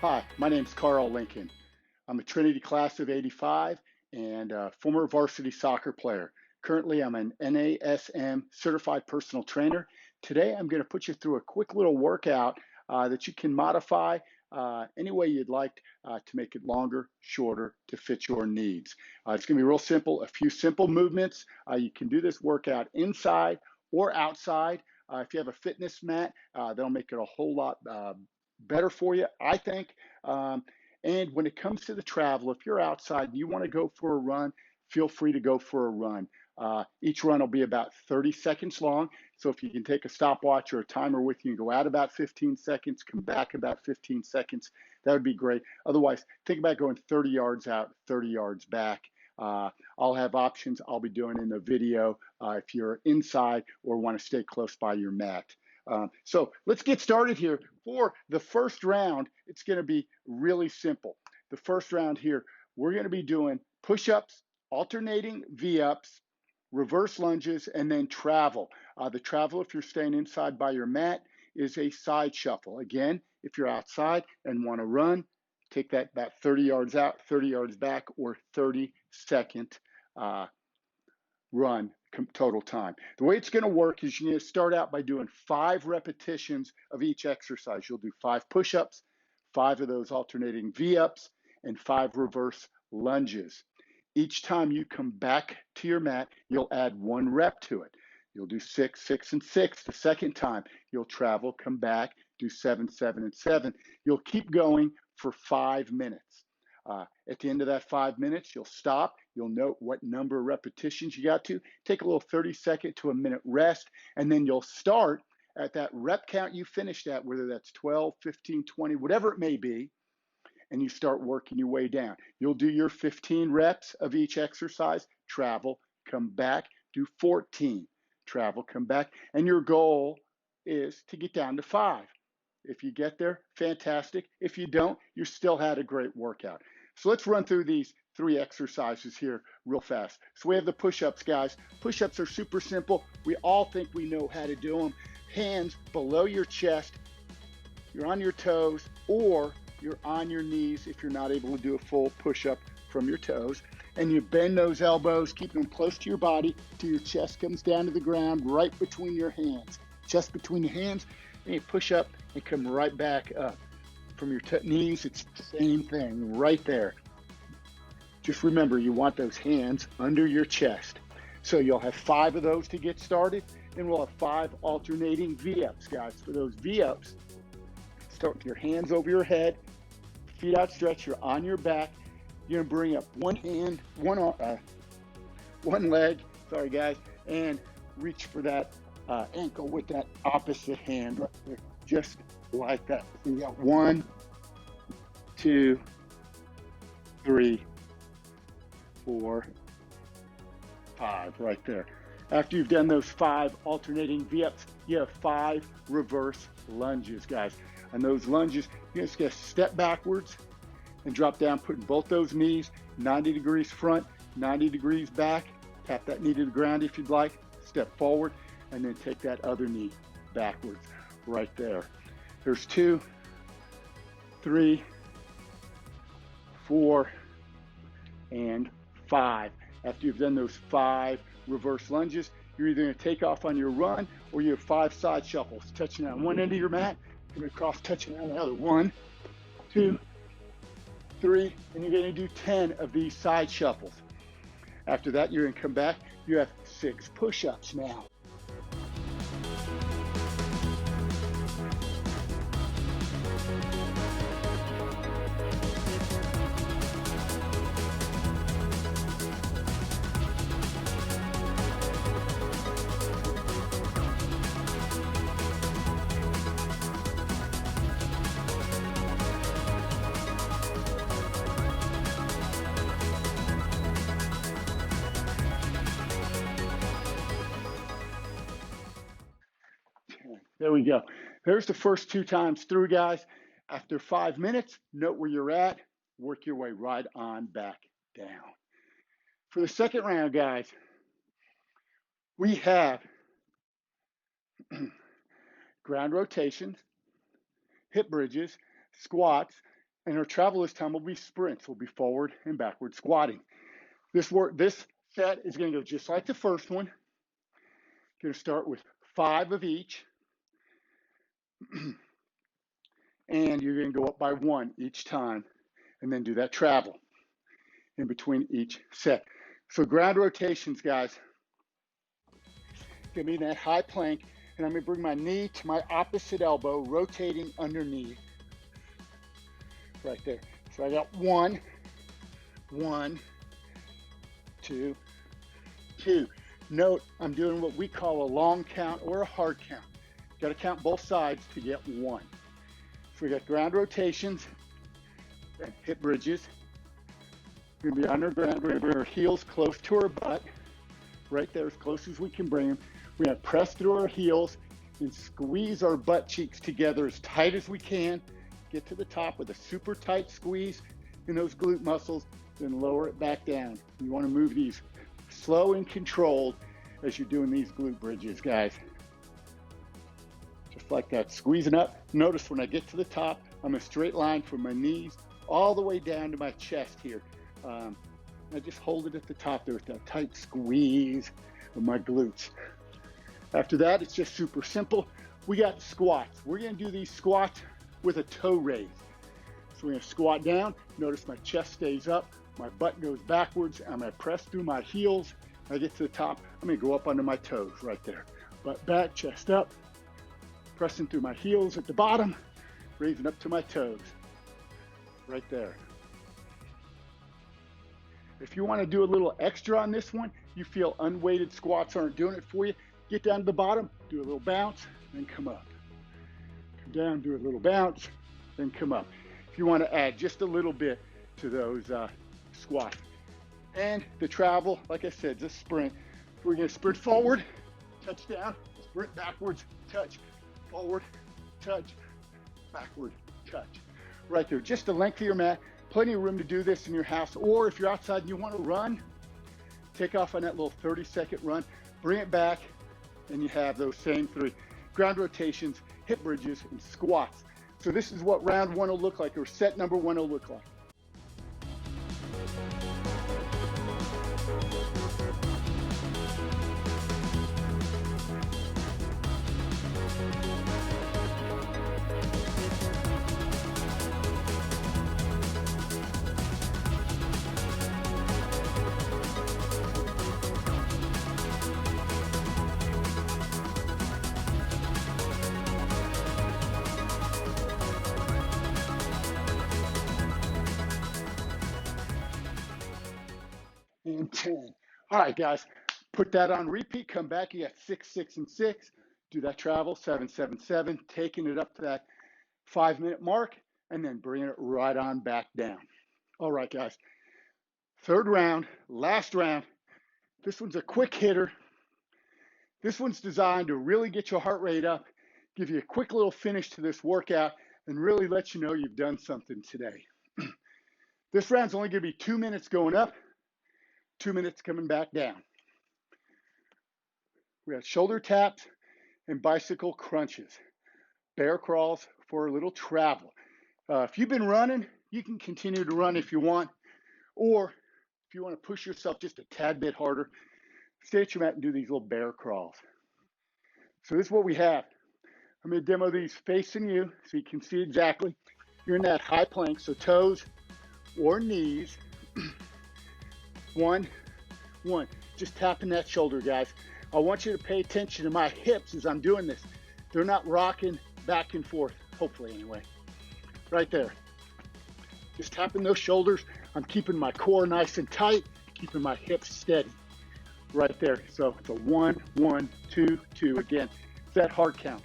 Hi, my name's Karl Lincoln. I'm a Trinity class of '85 and a former varsity soccer player. Currently, I'm an NASM certified personal trainer. Today, I'm going to put you through a quick little workout that you can modify any way you'd like to make it longer, shorter, to fit your needs. It's going to be real simple, a few simple movements. You can do this workout inside or outside. If you have a fitness mat, that'll make it a whole lot better for you, I think. And when it comes to the travel, if you're outside and you want to go for a run, feel free to go for a run. Each run will be about 30 seconds long. So if you can take a stopwatch or a timer with you and go out about 15 seconds, come back about 15 seconds, that would be great. Otherwise, think about going 30 yards out, 30 yards back. I'll have options I'll be doing in the video if you're inside or want to stay close by your mat. So let's get started here. For the first round, it's going to be really simple. The first round here, we're going to be doing push-ups, alternating V-ups, reverse lunges, and then travel. The travel, if you're staying inside by your mat, is a side shuffle. Again, if you're outside and want to run, take that about 30 yards out, 30 yards back, or 30-second run total time. The way it's going to work is you're going to start out by doing 5 repetitions of each exercise. You'll do 5 push-ups, 5 of those alternating V-ups, and 5 reverse lunges. Each time you come back to your mat, you'll add 1 rep to it. You'll do 6, 6, and 6 the second time. You'll travel, come back, do 7, 7, and 7. You'll keep going for 5 minutes. At the end of that 5 minutes, you'll stop. You'll note what number of repetitions you got to. Take a little 30-second to a minute rest, and then you'll start at that rep count you finished at, whether that's 12, 15, 20, whatever it may be, and you start working your way down. You'll do your 15 reps of each exercise, travel, come back, do 14, travel, come back, and your goal is to get down to 5. If you get there, fantastic. If you don't, you still had a great workout. So let's run through these 3 exercises here real fast. So we have the push-ups, guys. Push-ups are super simple. We all think we know how to do them. Hands below your chest. You're on your toes, or you're on your knees if you're not able to do a full push-up from your toes. And you bend those elbows, keeping them close to your body till your chest comes down to the ground, right between your hands. Chest between your hands, and you push up and come right back up. From your knees, it's the same thing right there. Just remember, you want those hands under your chest. So you'll have 5 of those to get started, and we'll have 5 alternating V-ups, guys. For those V-ups, start with your hands over your head, feet outstretched, you're on your back. You're gonna bring up one hand, one leg, sorry guys, and reach for that ankle with that opposite hand right there, just like that. So you got 1, 2, 3, 4, 5 right there. After you've done those 5 alternating V-ups, you have 5 reverse lunges, guys. And those lunges, you're just gonna step backwards and drop down, putting both those knees 90 degrees front, 90 degrees back. Tap that knee to the ground if you'd like. Step forward, and then take that other knee backwards right there. There's 2, 3, 4, and 5. After you've done those 5 reverse lunges, you're either going to take off on your run, or you have 5 side shuffles, touching on one end of your mat, coming across, touching on the other. 1, 2, 3, and you're going to do 10 of these side shuffles. After that, you're going to come back. You have 6 push-ups now. There we go. There's the first 2 times through, guys. After 5 minutes, note where you're at, work your way right on back down. For the second round, guys, we have ground rotations, hip bridges, squats, And our travel this time will be sprints. We'll be forward and backward squatting. This set is going to go just like the first one. Going to start with 5 of each. And you're going to go up by 1 each time, and then do that travel in between each set. So ground rotations, guys. Give me that high plank, and I'm going to bring my knee to my opposite elbow, rotating underneath. Right there. So I got 1, 2, 2. Note, I'm doing what we call a long count or a hard count. Got to count both sides to get 1. So we got ground rotations and hip bridges. We're going to be underground. We're going to bring our heels close to our butt, right there, as close as we can bring them. We're going to press through our heels and squeeze our butt cheeks together as tight as we can. Get to the top with a super tight squeeze in those glute muscles, then lower it back down. You want to move these slow and controlled as you're doing these glute bridges, guys. Just like that, squeezing up. Notice when I get to the top, I'm a straight line from my knees all the way down to my chest here. I just hold it at the top there with that tight squeeze of my glutes. After that, it's just super simple. We got squats. We're going to do these squats with a toe raise. So we're going to squat down. Notice my chest stays up. My butt goes backwards. I'm going to press through my heels. When I get to the top, I'm going to go up under my toes right there. Butt back, chest up. Pressing through my heels at the bottom, raising up to my toes, right there. If you want to do a little extra on this one, you feel unweighted squats aren't doing it for you, get down to the bottom, do a little bounce, then come up. Come down, do a little bounce, then come up. If you want to add just a little bit to those squats. And the travel, like I said, just sprint. We're going to sprint forward, touch down, sprint backwards, touch. Forward, touch, backward, touch. Right there, just the length of your mat. Plenty of room to do this in your house, or if you're outside and you want to run, take off on that little 30-second run, bring it back, and you have those same 3. Ground rotations, hip bridges, and squats. So this is what round 1 will look like, or set number 1 will look like. And 10. All right, guys, put that on repeat. Come back. You got 6, 6, and 6. Do that travel, 7, 7, 7. Taking it up to that 5-minute mark, and then bringing it right on back down. All right, guys. 3rd round, last round. This one's a quick hitter. This one's designed to really get your heart rate up, give you a quick little finish to this workout, and really let you know you've done something today. This round's only going to be 2 minutes going up, 2 minutes coming back down. We got shoulder taps and bicycle crunches. Bear crawls for a little travel. If you've been running, you can continue to run if you want, or if you want to push yourself just a tad bit harder, stay at your mat and do these little bear crawls. So this is what we have. I'm going to demo these facing you so you can see exactly. You're in that high plank, so toes or knees. 1, 1. Just tapping that shoulder, guys. I want you to pay attention to my hips as I'm doing this. They're not rocking back and forth, hopefully anyway. Right there. Just tapping those shoulders. I'm keeping my core nice and tight, keeping my hips steady. Right there. So it's a 1, 1, 2, 2. Again, it's that hard count.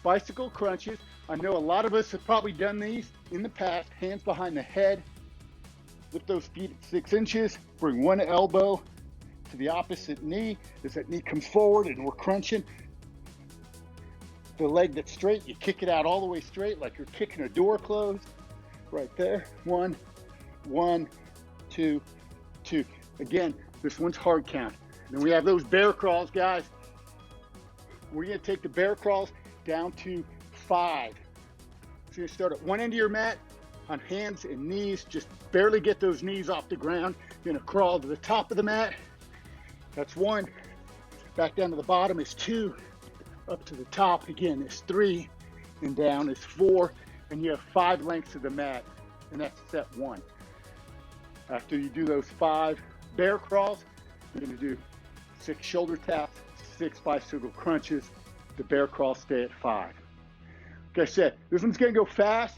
Bicycle crunches. I know a lot of us have probably done these in the past. Hands behind the head. Lift those feet at 6 inches. Bring one elbow to the opposite knee as that knee comes forward and we're crunching. The leg that's straight, you kick it out all the way straight like you're kicking a door closed. Right there. 1, 1, 2, 2. Again, this one's hard count. And then we have those bear crawls, guys. We're going to take the bear crawls down to 5. So you're going to start at one end of your mat. on hands and knees. Just barely get those knees off the ground. You're gonna crawl to the top of the mat. That's 1. Back down to the bottom is 2. Up to the top again is 3. And down is 4. And you have 5 lengths of the mat. And that's set 1. After you do those 5 bear crawls, you're gonna do 6 shoulder taps, 6 bicycle crunches. The bear crawls stay at 5. Like I said, this one's gonna go fast.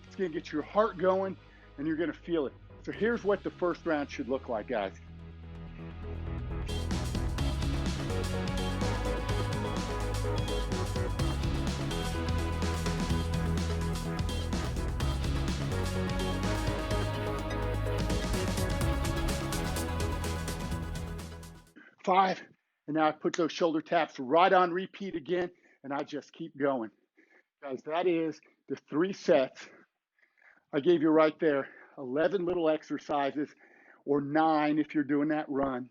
It's gonna get your heart going and you're gonna feel it. So here's what the first round should look like, guys. Five, and now I put those shoulder taps right on repeat again, and I just keep going. Guys, that is the 3 sets I gave you right there. 11 little exercises, or 9 if you're doing that run.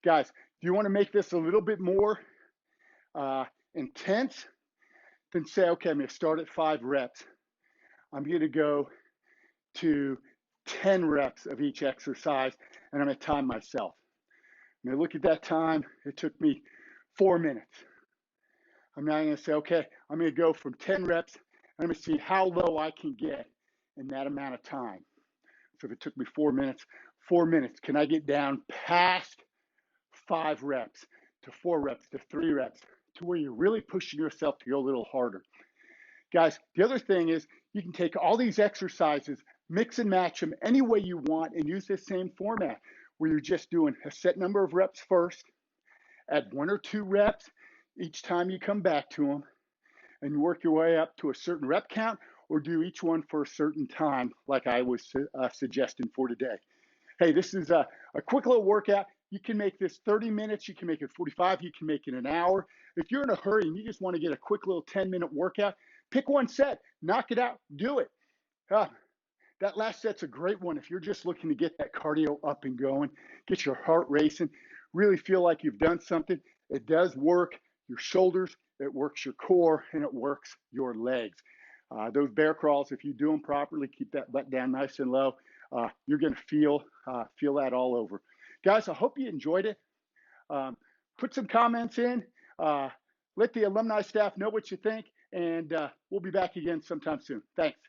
Guys, do you want to make this a little bit more intense? Then say, okay, I'm going to start at 5 reps. I'm going to go to 10 reps of each exercise, and I'm going to time myself. I'm going to look at that time. It took me 4 minutes. I'm now going to say, okay, I'm going to go from 10 reps, and I'm going to see how low I can get in that amount of time. So if it took me 4 minutes, 4 minutes, can I get down past 5 reps to 4 reps to 3 reps to where you're really pushing yourself to go a little harder? Guys, the other thing is you can take all these exercises, mix and match them any way you want, and use this same format where you're just doing a set number of reps first, add 1 or 2 reps each time you come back to them, and you work your way up to a certain rep count, or do each one for a certain time like I was suggesting for today. Hey, this is a quick little workout. You can make this 30 minutes, you can make it 45, you can make it an hour. If you're in a hurry and you just want to get a quick little 10-minute workout, pick one set, knock it out, do it. That last set's a great one if you're just looking to get that cardio up and going, get your heart racing, really feel like you've done something. It does work your shoulders, it works your core, and it works your legs. Those bear crawls, if you do them properly, keep that butt down nice and low, you're going to feel that all over. Guys, I hope you enjoyed it. Put some comments in. Let the alumni staff know what you think, and we'll be back again sometime soon. Thanks.